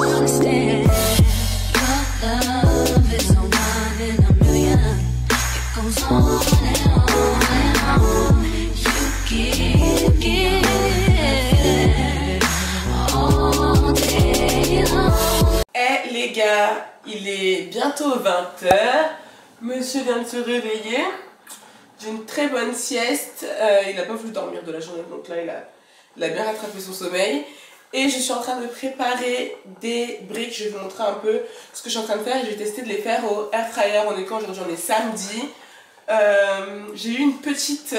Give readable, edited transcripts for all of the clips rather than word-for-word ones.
Les gars, il est bientôt 20 h. Monsieur vient de se réveiller. J'ai une très bonne sieste. Il n'a pas voulu dormir de la journée, donc là il a bien rattrapé son sommeil. Et je suis en train de préparer des briques. Je vais vous montrer un peu ce que je suis en train de faire. Je vais tester de les faire au air fryer. On est quand aujourd'hui? On est samedi. J'ai eu une petite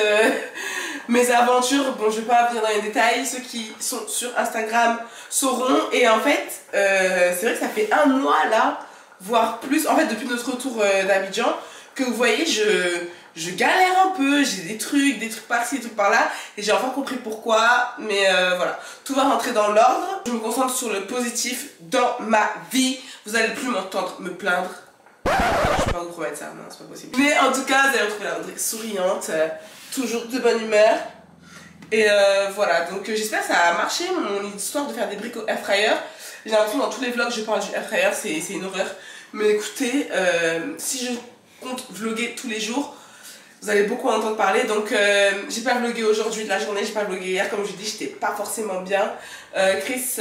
mésaventure. Bon, je vais pas venir dans les détails. Ceux qui sont sur Instagram sauront. Et en fait, c'est vrai que ça fait un mois là, voire plus. En fait, depuis notre retour d'Abidjan, que vous voyez, je galère un peu. J'ai des trucs par-ci, des trucs par-là. Et j'ai enfin compris pourquoi. Mais voilà, tout va rentrer dans l'ordre. Je me concentre sur le positif dans ma vie. Vous allez plus m'entendre me plaindre. Je peux pas vous promettre ça, non, c'est pas possible. Mais en tout cas, vous allez retrouver la Audrey souriante, toujours de bonne humeur. Et voilà, donc j'espère que ça a marché mon histoire de faire des briques au air fryer. J'ai l'impression dans tous les vlogs je parle du air fryer, c'est une horreur. Mais écoutez, si je compte vlogger tous les jours, vous allez beaucoup en entendre parler. Donc j'ai pas vlogué aujourd'hui de la journée, j'ai pas vlogué hier, comme je vous dis, j'étais pas forcément bien. Chris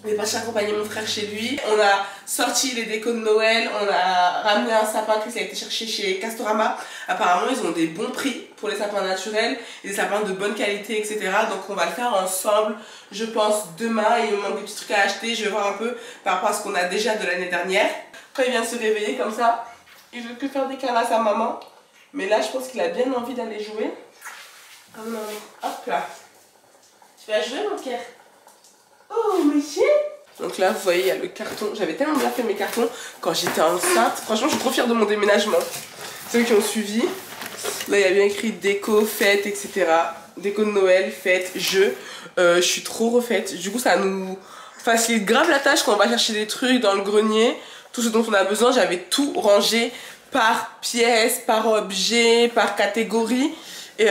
est parti accompagner mon frère chez lui. On a sorti les décos de Noël, on a ramené un sapin. Chris a été chercher chez Castorama. Apparemment ils ont des bons prix pour les sapins naturels, des sapins de bonne qualité, etc. Donc on va le faire ensemble, je pense demain. Il me manque des petits trucs à acheter, je vais voir un peu par rapport à ce qu'on a déjà de l'année dernière. Quand il vient de se réveiller comme ça, il veut que faire des câlins à sa maman. Mais là je pense qu'il a bien envie d'aller jouer. Oh non, hop là. Tu vas jouer mon cœur? Oh monsieur. Donc là vous voyez il y a le carton. J'avais tellement bien fait mes cartons quand j'étais enceinte. Franchement je suis trop fière de mon déménagement. Ceux qui ont suivi. Là il y a bien écrit déco, fête, etc. Déco de Noël, fête, jeu. Je suis trop refaite. Du coup ça nous facilite grave la tâche quand on va chercher des trucs dans le grenier. Tout ce dont on a besoin. J'avais tout rangé par pièce, par objet, par catégorie. Et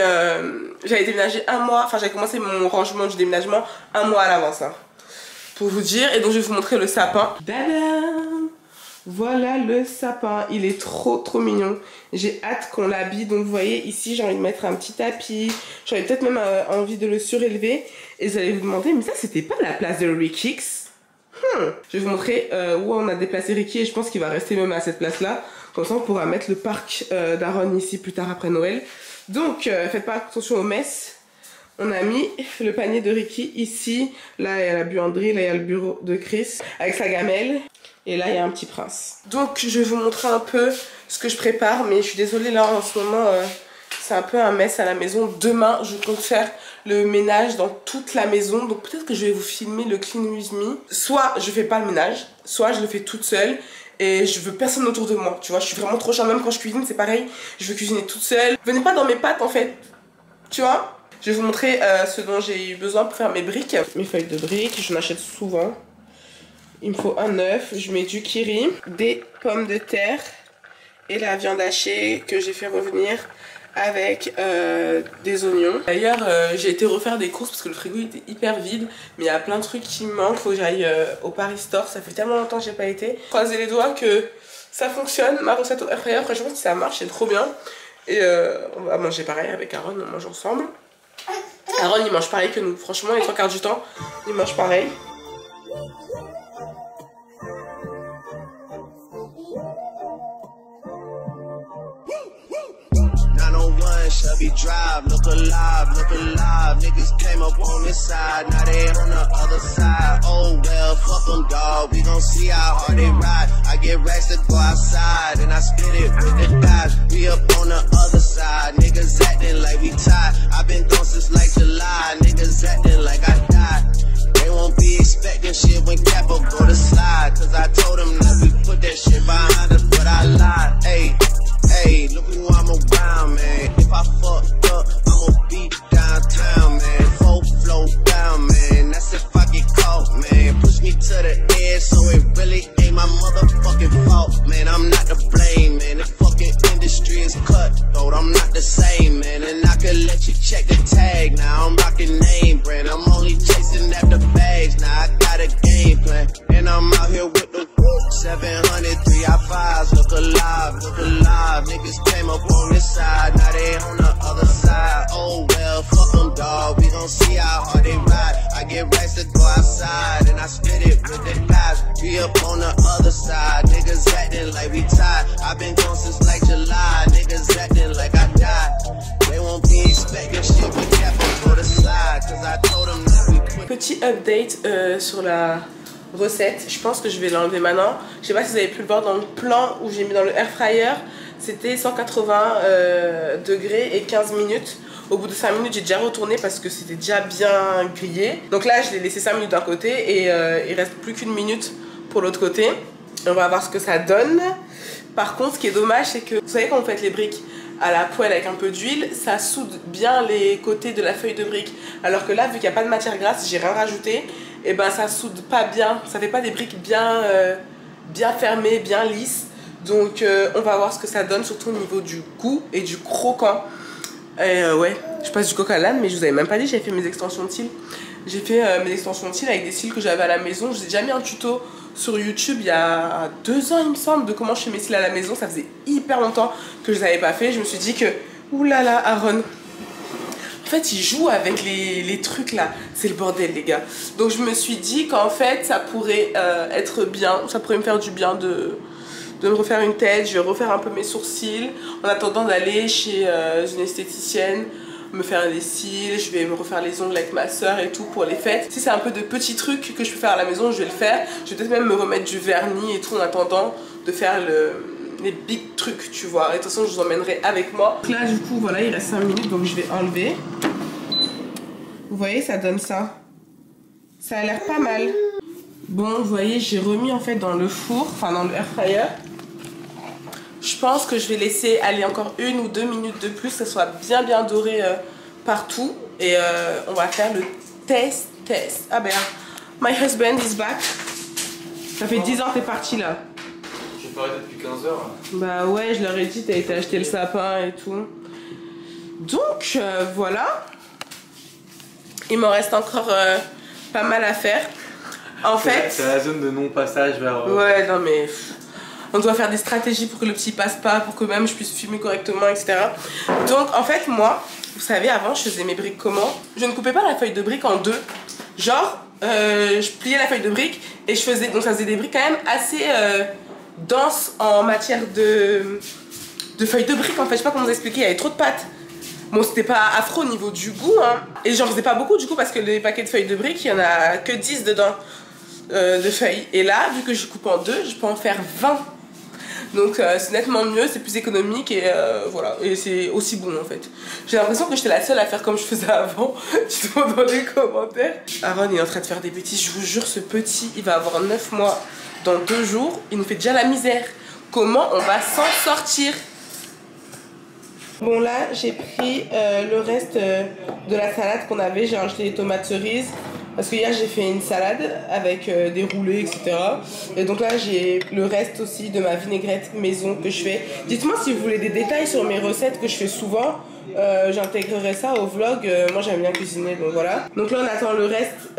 j'avais déménagé un mois. Enfin j'avais commencé mon rangement du déménagement un mois à l'avance. Hein, pour vous dire. Et donc je vais vous montrer le sapin. Tadam! Voilà le sapin. Il est trop mignon. J'ai hâte qu'on l'habille. Donc vous voyez ici j'ai envie de mettre un petit tapis. J'aurais peut-être même envie de le surélever. Et vous allez vous demander mais ça c'était pas la place de Ricky X? Je vais vous montrer où on a déplacé Ricky. Et je pense qu'il va rester même à cette place là. Comme ça on pourra mettre le parc d'Aaron ici plus tard après Noël. Donc faites pas attention aux messes. On a mis le panier de Ricky ici. Là il y a la buanderie, là il y a le bureau de Chris avec sa gamelle. Et là il y a un petit prince. Donc je vais vous montrer un peu ce que je prépare. Mais je suis désolée là en ce moment c'est un peu un mess à la maison. Demain je compte faire le ménage dans toute la maison. Donc peut-être que je vais vous filmer le clean with me. Soit je fais pas le ménage, soit je le fais toute seule. Et je veux personne autour de moi, tu vois, je suis vraiment trop chiante. Même quand je cuisine, c'est pareil, je veux cuisiner toute seule. Venez pas dans mes pattes en fait, tu vois. Je vais vous montrer ce dont j'ai eu besoin pour faire mes briques. Mes feuilles de briques, je m'achète souvent. Il me faut un œuf, je mets du kiri, des pommes de terre et la viande hachée que j'ai fait revenir avec des oignons. D'ailleurs j'ai été refaire des courses parce que le frigo était hyper vide, mais il y a plein de trucs qui me manquent. Faut que j'aille au Paris Store, ça fait tellement longtemps que j'ai pas été. Croisez les doigts que ça fonctionne, ma recette au air fryer. Franchement si ça marche c'est trop bien. Et on va manger pareil avec Aaron, on mange ensemble. Aaron il mange pareil que nous, franchement les 3/4 du temps il mange pareil. Chevy drive, look alive, niggas came up on this side, now they on the other side, oh well, fuck them dawg, we gon' see how hard they ride, I get racks to go outside, and I spit it with the guys, we up on the other side, niggas acting like we tied, I've been gone since like July, niggas acting like I died, they won't be expecting shit when Capo go to slide, cause I told them that we put that shit behind us, but I lied, ayy. Hey, look who I'm around, man. If I fucked up, I'ma be downtown, man. Full flow down, man. That's if I get caught, man. Push me to the edge, so it really ain't my motherfucking fault, man. I'm not to blame, man. The fucking industry is cutthroat. I'm not the same, man. And I could let you check the tag. Now I'm rocking name brand. I'm only chasing after bags. Now I got a game plan, and get rights to go outside, and I spit it with the knives. Be up on the other side, niggas acting like we tied. I've been gone since like July, niggas acting like I died. They won't be expecting shit, but cap on go to slide, cause I told them that we quit. Petit update sur la recette, je pense que je vais l'enlever maintenant. Je sais pas si vous avez pu le voir dans le plan où j'ai mis dans le air fryer, c'était 180 degrés et 15 minutes. Au bout de 5 minutes, j'ai déjà retourné parce que c'était déjà bien grillé. Donc là, je l'ai laissé 5 minutes d'un côté et il reste plus qu'une minute pour l'autre côté. On va voir ce que ça donne. Par contre, ce qui est dommage, c'est que vous savez quand vous faites les briques à la poêle avec un peu d'huile, ça soude bien les côtés de la feuille de brique. Alors que là, vu qu'il n'y a pas de matière grasse, j'ai rien rajouté, et ben ça soude pas bien. Ça fait pas des briques bien, bien fermées, bien lisses. Donc on va voir ce que ça donne, surtout au niveau du goût et du croquant. Ouais, je passe du coq à l'âne, mais je vous avais même pas dit, j'ai fait mes extensions de cils. J'ai fait mes extensions de cils avec des cils que j'avais à la maison. J'ai déjà mis un tuto sur YouTube il y a 2 ans, il me semble, de comment je fais mes cils à la maison. Ça faisait hyper longtemps que je les avais pas fait. Je me suis dit que, oulala, Aaron, en fait, il joue avec les trucs là. C'est le bordel, les gars. Donc, je me suis dit qu'en fait, ça pourrait être bien. Ça pourrait me faire du bien de me refaire une tête. Je vais refaire un peu mes sourcils en attendant d'aller chez une esthéticienne me faire des cils. Je vais me refaire les ongles avec ma soeur et tout pour les fêtes. Si c'est un peu de petits trucs que je peux faire à la maison, je vais le faire. Je vais peut-être même me remettre du vernis et tout en attendant de faire les big trucs, tu vois. Et de toute façon, je vous emmènerai avec moi. Donc là, du coup, voilà, il reste 5 minutes, donc je vais enlever. Vous voyez, ça donne ça. Ça a l'air pas mal. Bon, vous voyez, j'ai remis en fait dans le four, enfin dans le air fryer. Je pense que je vais laisser aller encore 1 ou 2 minutes de plus, que ça soit bien bien doré partout. Et on va faire le test. Ah ben, my husband is back. Ça fait 10 ans que t'es parti là. J'ai pas arrêté depuis 15 heures. Bah ouais, je leur ai dit, t'as été acheter le sapin et tout. Donc voilà. Il m'en reste encore pas mal à faire. En fait... C'est la zone de non-passage vers... Ouais, non mais... On doit faire des stratégies pour que le petit passe pas, pour que même je puisse filmer correctement, etc. Donc en fait, moi, vous savez, avant, je faisais mes briques comment? Je ne coupais pas la feuille de brique en deux. Genre, je pliais la feuille de brique et je faisais... Donc ça faisait des briques quand même assez denses en matière de feuilles de brique, en fait. Je sais pas comment vous expliquer, il y avait trop de pâtes. Bon, c'était pas affreux au niveau du goût, hein. Et j'en faisais pas beaucoup du coup parce que les paquets de feuilles de briques, il y en a que 10 dedans de feuilles. Et là, vu que je coupe en deux, je peux en faire 20. Donc c'est nettement mieux, c'est plus économique et voilà. Et c'est aussi bon en fait. J'ai l'impression que j'étais la seule à faire comme je faisais avant. Dites-moi dans les commentaires. Aaron il est en train de faire des bêtises, je vous jure, ce petit, il va avoir 9 mois dans 2 jours. Il nous fait déjà la misère. Comment on va s'en sortir? Bon là j'ai pris le reste de la salade qu'on avait, j'ai rajouté des tomates cerises parce que hier j'ai fait une salade avec des roulés etc. Et donc là j'ai le reste aussi de ma vinaigrette maison que je fais. Dites-moi si vous voulez des détails sur mes recettes que je fais souvent, j'intégrerai ça au vlog, moi j'aime bien cuisiner donc voilà. Donc là on attend le reste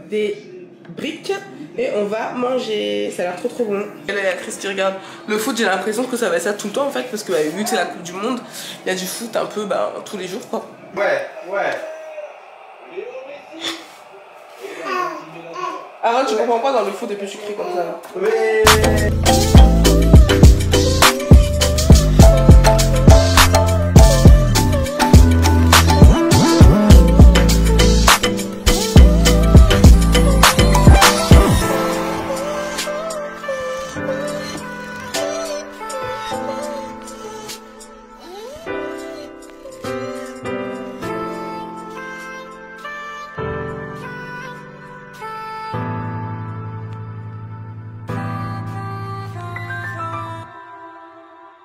des briques. Et on va manger, ça a l'air trop bon. Et là il y a Chris qui regarde le foot, j'ai l'impression que ça va être ça tout le temps en fait. Parce que vu que c'est la coupe du monde, il y a du foot un peu tous les jours quoi. Ouais. Aaron, tu comprends quoi dans le foot et puis tu cries comme ça là? Ouais.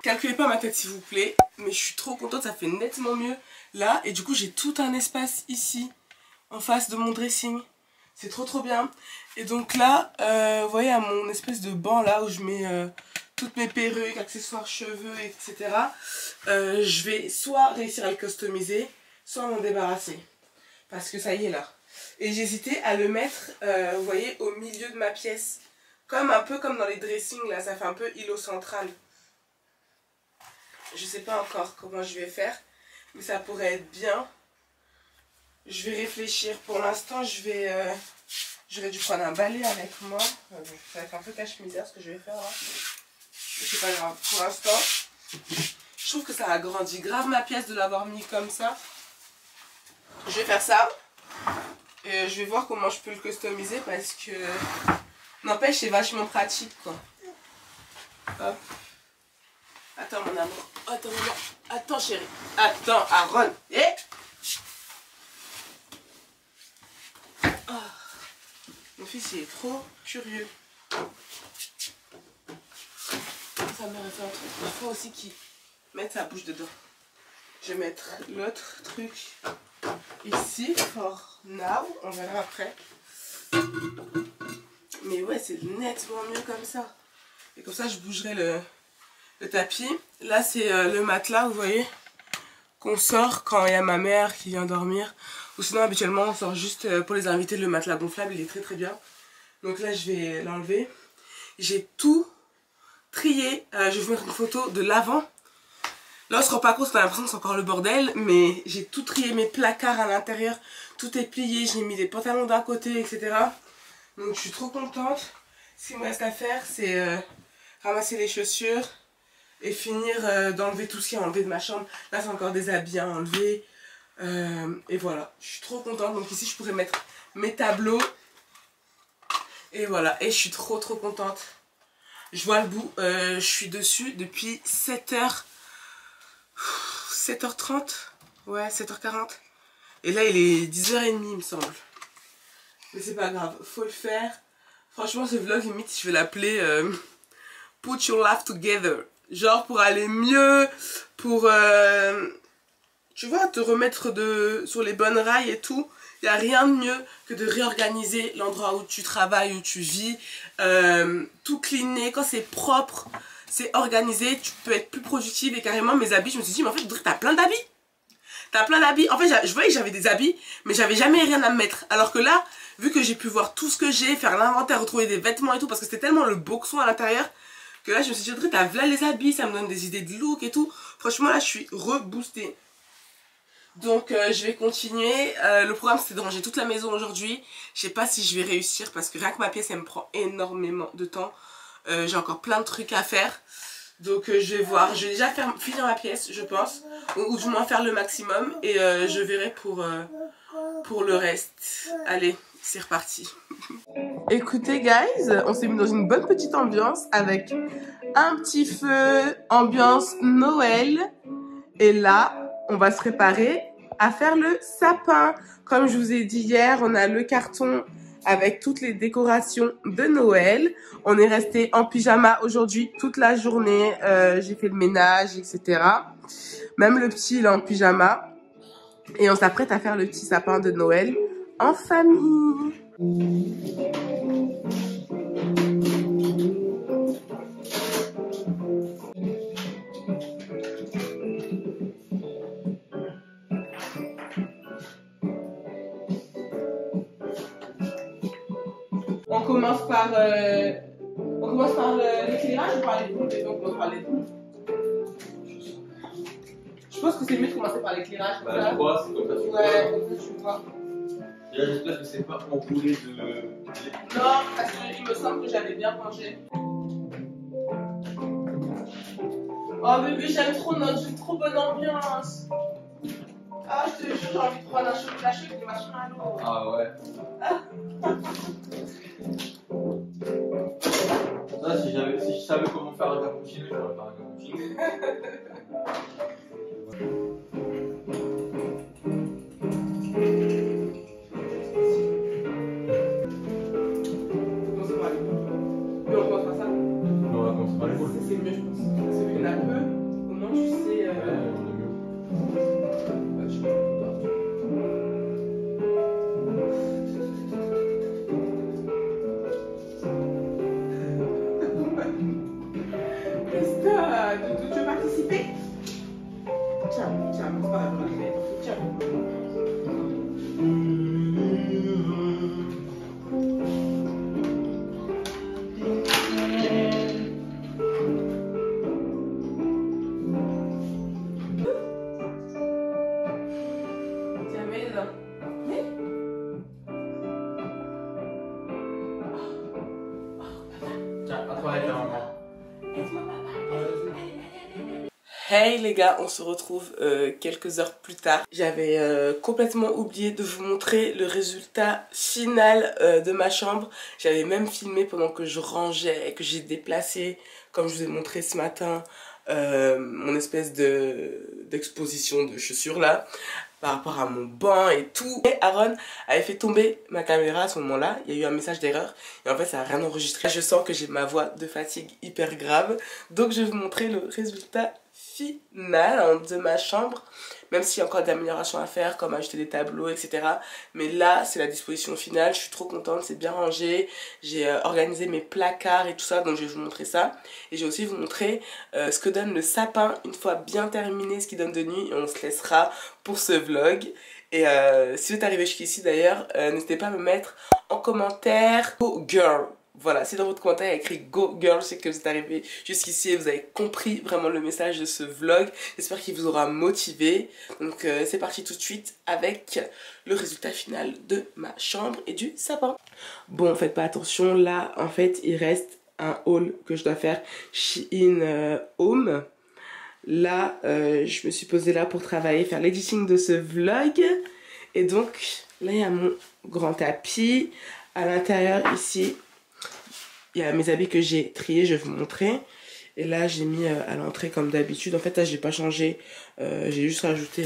Calculez pas ma tête s'il vous plaît, mais je suis trop contente, ça fait nettement mieux là. Et du coup j'ai tout un espace ici, en face de mon dressing. C'est trop bien. Et donc là, vous voyez à mon espèce de banc là où je mets toutes mes perruques, accessoires, cheveux, etc. Je vais soit réussir à le customiser, soit m'en débarrasser. Parce que ça y est là. Et j'hésitais à le mettre, vous voyez, au milieu de ma pièce. Un peu comme dans les dressings là, ça fait un peu îlot central. Je sais pas encore comment je vais faire, mais ça pourrait être bien. Je vais réfléchir. Pour l'instant, j'aurais dû prendre un balai avec moi. Ça va être un peu cache-misère ce que je vais faire là. Mais c'est pas grave. Pour l'instant, je trouve que ça agrandit grave ma pièce de l'avoir mis comme ça. Je vais faire ça. Et je vais voir comment je peux le customiser parce que... N'empêche, c'est vachement pratique quoi. Hop. Attends mon amour. Attends maman. Attends chérie. Attends Aaron. Eh oh. Mon fils il est trop curieux. Ça m'aurait fait un truc. Il faut aussi qu'il mette sa bouche dedans. Je vais mettre l'autre truc ici. For now. On verra après. Mais ouais, c'est nettement mieux comme ça. Et comme ça, je bougerai le tapis. Là, c'est le matelas, vous voyez, qu'on sort quand il y a ma mère qui vient dormir. Ou sinon, habituellement, on sort juste pour les invités. Le matelas gonflable, il est très très bien. Donc là, je vais l'enlever. J'ai tout trié. Je vais vous mettre une photo de l'avant. Là, on se rend pas compte, on a l'impression que c'est encore le bordel. Mais j'ai tout trié, mes placards à l'intérieur. Tout est plié. J'ai mis des pantalons d'un côté, etc. Donc, je suis trop contente. Ce qu'il me reste à faire, c'est ramasser les chaussures et finir d'enlever tout ce qui est enlevé de ma chambre. Là, c'est encore des habits à enlever. Et voilà, je suis trop contente. Donc ici, je pourrais mettre mes tableaux. Et voilà, et je suis trop contente. Je vois le bout. Je suis dessus depuis 7h30. Ouais, 7h40. Et là, il est 10h30, il me semble. Mais c'est pas grave, faut le faire. Franchement, ce vlog, limite, je vais l'appeler Put Your Life Together. Genre pour aller mieux, pour, tu vois, te remettre sur les bonnes rails et tout. Il n'y a rien de mieux que de réorganiser l'endroit où tu travailles, où tu vis. Tout cleaner, quand c'est propre, c'est organisé, tu peux être plus productive. Et carrément, mes habits, je me suis dit, mais en fait, t'as plein d'habits. T'as plein d'habits. En fait, je voyais que j'avais des habits, mais j'avais jamais rien à me mettre. Alors que là, vu que j'ai pu voir tout ce que j'ai, faire l'inventaire, retrouver des vêtements et tout, parce que c'était tellement le boxon à l'intérieur, que là, je me suis dit, Audrey, t'as là les habits, ça me donne des idées de look et tout. Franchement, là, je suis reboostée. Donc, je vais continuer. Le programme, c'était de ranger toute la maison aujourd'hui. Je sais pas si je vais réussir, parce que rien que ma pièce, elle me prend énormément de temps. J'ai encore plein de trucs à faire. Donc je vais voir, je vais déjà finir ma pièce, je pense, ou du moins faire le maximum, et je verrai pour le reste. Allez, c'est reparti. Écoutez guys, on s'est mis dans une bonne petite ambiance avec un petit feu, ambiance Noël, et là on va se préparer à faire le sapin. Comme je vous ai dit hier, on a le carton avec toutes les décorations de Noël. On est resté en pyjama aujourd'hui toute la journée. J'ai fait le ménage, etc. Même le petit, il est en pyjama. Et on s'apprête à faire le petit sapin de Noël en famille. On commence par l'éclairage ou par les poules? On commence par les poules. Je pense que c'est mieux de commencer par l'éclairage. Bah, je crois, c'est comme ça. Ouais, comme ça tu vois. Déjà, j'espère que c'est pas enroulé de... Non, parce qu'il me semble que j'avais bien mangé. Oh bébé, j'aime trop j'ai trop bonne ambiance. Ah, je te jure, j'ai envie de prendre un chocolat chaud avec des marshmallows. Ah ouais. Ça, si je savais comment faire un cappuccino, j'aurais fait un cappuccino. C'est mieux, je pense. Parce qu'il y en a peu, au moins tu sais. Qu'est-ce que tu veux participer? Hey les gars, on se retrouve quelques heures plus tard. J'avais complètement oublié de vous montrer le résultat final de ma chambre. J'avais même filmé pendant que je rangeais et que j'ai déplacé, comme je vous ai montré ce matin, mon espèce d'exposition de chaussures là, par rapport à mon banc et tout. Et Aaron avait fait tomber ma caméra à ce moment-là. Il y a eu un message d'erreur et en fait ça n'a rien enregistré. Je sens que j'ai ma voix de fatigue hyper grave. Donc je vais vous montrer le résultat final de ma chambre. Même s'il y a encore des améliorations à faire, comme ajouter des tableaux, etc. Mais là, c'est la disposition finale. Je suis trop contente, c'est bien rangé. J'ai organisé mes placards et tout ça, donc je vais vous montrer ça. Et je vais aussi vous montrer ce que donne le sapin une fois bien terminé, ce qu'il donne de nuit. Et on se laissera pour ce vlog. Et si vous êtes arrivé jusqu'ici d'ailleurs, n'hésitez pas à me mettre en commentaire Go Girl. Voilà, si dans votre commentaire il y a écrit Go Girl, c'est que vous êtes arrivé jusqu'ici et vous avez compris vraiment le message de ce vlog. J'espère qu'il vous aura motivé. Donc c'est parti tout de suite avec le résultat final de ma chambre et du sapin. Bon, faites pas attention, là en fait il reste un haul que je dois faire Shein Home. Là, je me suis posée là pour travailler, faire l'editing de ce vlog. Et donc, là il y a mon grand tapis. À l'intérieur ici, il y a mes habits que j'ai triés, je vais vous montrer. Et là, j'ai mis à l'entrée comme d'habitude. En fait, là, j'ai pas changé. J'ai juste rajouté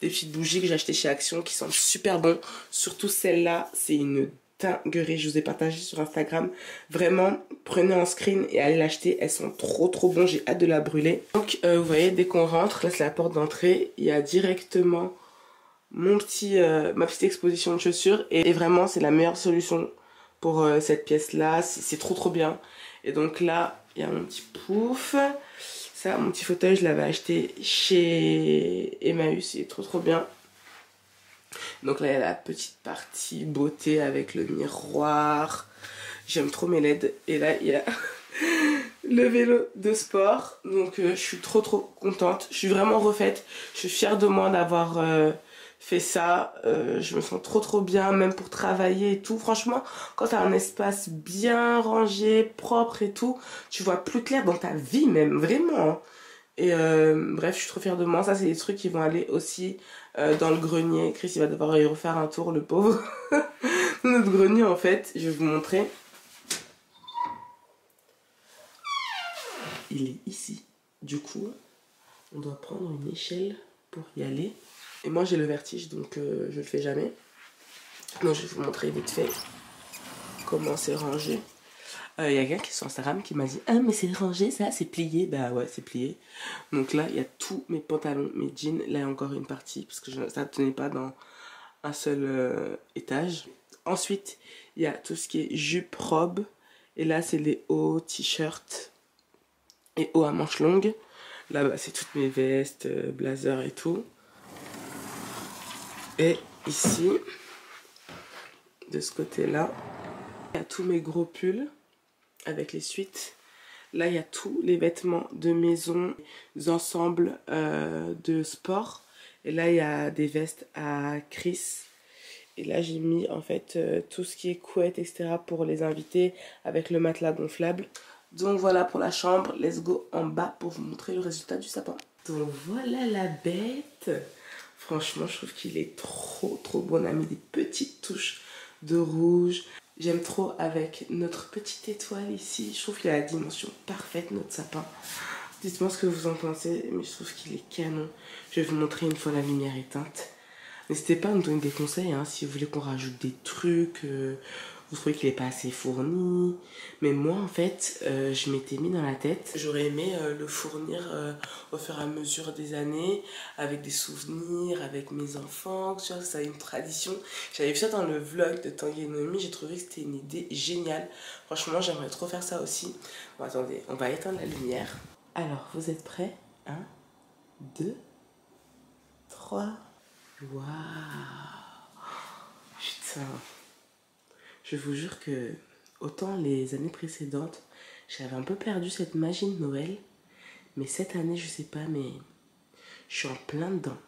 des petites bougies que j'ai achetées chez Action qui sentent super bon. Surtout celle-là, c'est une dinguerie. Je vous ai partagé sur Instagram. Vraiment, prenez en screen et allez l'acheter. Elles sont trop bon. J'ai hâte de la brûler. Donc, vous voyez, dès qu'on rentre, là, c'est la porte d'entrée. Il y a directement ma petite exposition de chaussures. Et vraiment, c'est la meilleure solution pour cette pièce là, c'est trop bien. Et donc là il y a mon petit pouf, ça, mon petit fauteuil, je l'avais acheté chez Emmaüs, il est trop bien. Donc là il y a la petite partie beauté avec le miroir, j'aime trop mes LED. Et là il y a le vélo de sport, donc je suis trop contente, je suis vraiment refaite, je suis fière de moi d'avoir fait ça. Je me sens trop bien, même pour travailler et tout. Franchement, quand t'as un espace bien rangé, propre et tout, tu vois plus clair dans ta vie même, vraiment. Et bref, je suis trop fière de moi. Ça, c'est des trucs qui vont aller aussi dans le grenier. Chris, il va devoir y refaire un tour, le pauvre. Notre grenier, en fait, je vais vous montrer. Il est ici. Du coup, on doit prendre une échelle pour y aller. Et moi j'ai le vertige, donc je le fais jamais. Donc je vais vous montrer vite fait comment c'est rangé. Il y a quelqu'un qui est sur Instagram qui m'a dit « Ah mais c'est rangé ça, c'est plié ». Bah ouais, c'est plié. Donc là il y a tous mes pantalons, mes jeans. Là il y a encore une partie parce que ça ne tenait pas dans un seul étage. Ensuite il y a tout ce qui est jupe, robe. Et là c'est les hauts, t-shirts et hauts à manches longues. Là bah, c'est toutes mes vestes, blazers et tout. Et ici, de ce côté-là, il y a tous mes gros pulls avec les suites. Là, il y a tous les vêtements de maison, des ensembles de sport. Et là, il y a des vestes à Chris. Et là, j'ai mis en fait tout ce qui est couette, etc. pour les invités avec le matelas gonflable. Donc voilà pour la chambre. Let's go en bas pour vous montrer le résultat du sapin. Donc voilà la bête. Franchement, je trouve qu'il est trop beau. On a mis des petites touches de rouge. J'aime trop avec notre petite étoile ici. Je trouve qu'il a la dimension parfaite, notre sapin. Dites-moi ce que vous en pensez, mais je trouve qu'il est canon. Je vais vous montrer une fois la lumière éteinte. N'hésitez pas à me donner des conseils, hein, si vous voulez qu'on rajoute des trucs, vous trouvez qu'il n'est pas assez fourni. Mais moi, en fait, je m'étais mis dans la tête, j'aurais aimé le fournir au fur et à mesure des années, avec des souvenirs, avec mes enfants, tu vois, ça a une tradition. J'avais vu ça dans le vlog de Tanguy et Noémie, j'ai trouvé que c'était une idée géniale. Franchement, j'aimerais trop faire ça aussi. Bon, attendez, on va éteindre la lumière. Alors, vous êtes prêts? 1, 2, 3... Waouh! Putain! Je vous jure que, autant les années précédentes, j'avais un peu perdu cette magie de Noël. Mais cette année, je sais pas, mais je suis en plein dedans.